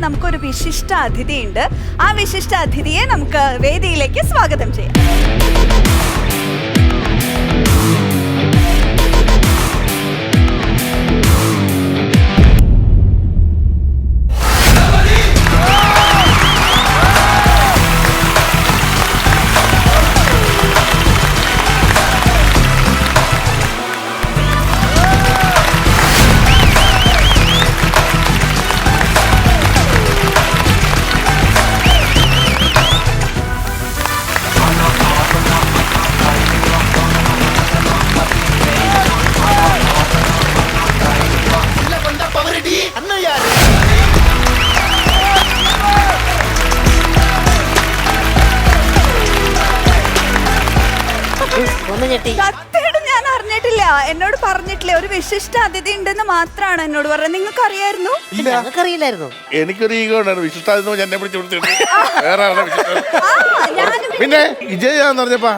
നമുക്കൊരു വിശിഷ്ട അതിഥിയുണ്ട്. ആ വിശിഷ്ട അതിഥിയെ നമുക്ക് വേദിയിലേക്ക് സ്വാഗതം ചെയ്യാം. സത്യമായിട്ട് ഞാൻ അറിഞ്ഞിട്ടില്ല, എന്നോട് പറഞ്ഞിട്ടില്ല. ഒരു വിശിഷ്ട അതിഥി ഉണ്ടെന്ന് മാത്രമാണ് എന്നോട് പറഞ്ഞത്. നിങ്ങൾക്ക് അറിയായിരുന്നു? ഞങ്ങൾക്കറിയില്ലായിരുന്നു. എനിക്കൊരു ഈഗോ ഉണ്ടായിരുന്നു. വിശിഷ്ടായിരുന്നു എന്നെ പിടിച്ചു കൊടുത്തിട്ട് വേറെ ആളെ വിശിഷ്ട. പിന്നെ വിജയാന്ന് പറഞ്ഞപ്പോ